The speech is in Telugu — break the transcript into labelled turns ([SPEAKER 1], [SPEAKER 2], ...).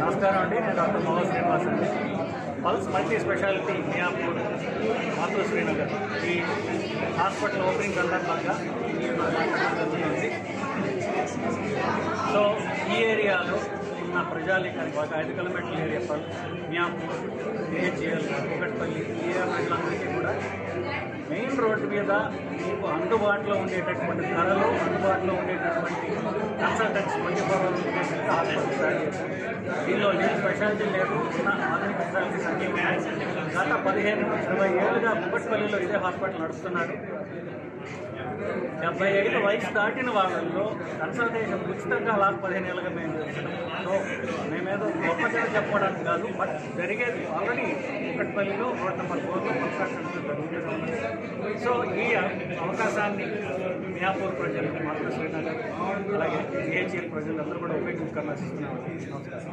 [SPEAKER 1] నమస్కారం అండి. నేను డాక్టర్ మోహన్ శ్రీనివాస్ అండి. పల్స్ మల్టీ స్పెషాలిటీ మియాపూర్ మాతృ శ్రీనగర్ ఈ హాస్పిటల్ ఓపెనింగ్ సందర్భంగా జరుగుతుంది. సో ఈ ఏరియాలో ఉన్న ప్రజాలికానికి బాగా 5 కిలోమీటర్ల area pulse Miyapur AHL Kukatpally ఈ ఏరియాలందరికీ కూడా మెయిన్ రోడ్డు మీద మీకు అందుబాటులో ఉండేటటువంటి ధరలు, అందుబాటులో ఉండేటటువంటి కన్సల్టెంట్స్ 24 hours హాస్పిటల్ స్టార్ట్ చేశారు. దీనిలో స్పెషాలిటీ లేదు, ఉన్న ఆధునిక స్పెషాలిటీస్ అన్నీ ఉన్నాయి. గత 15-20 ఏళ్ళుగా కుకట్పల్లిలో ఇదే హాస్పిటల్ నడుస్తున్నారు. 75 వయసు దాటిన వాళ్ళల్లో కన్సల్టేషన్ ఉచితంగా లాస్ట్ 15 ఏళ్ళుగా మేము చేస్తున్నాం. సో మేమేదో గొప్పగా చెప్పడానికి కాదు, బట్ జరిగేది ఆల్రెడీ కుకట్పల్లిలో రోడ్ నెంబర్ 4లో కన్స్ట్రక్షన్ జరుగుతుంది. సో ఈ అవకాశాన్ని మియాపూర్ ప్రజలు, మాతృ శ్రీనగర్ అలాగే ఏహెచ్ఎల్ ప్రజలందరూ కూడా ఉపయోగించుకోవాలని ఆశిస్తున్నాం. నమస్కారం.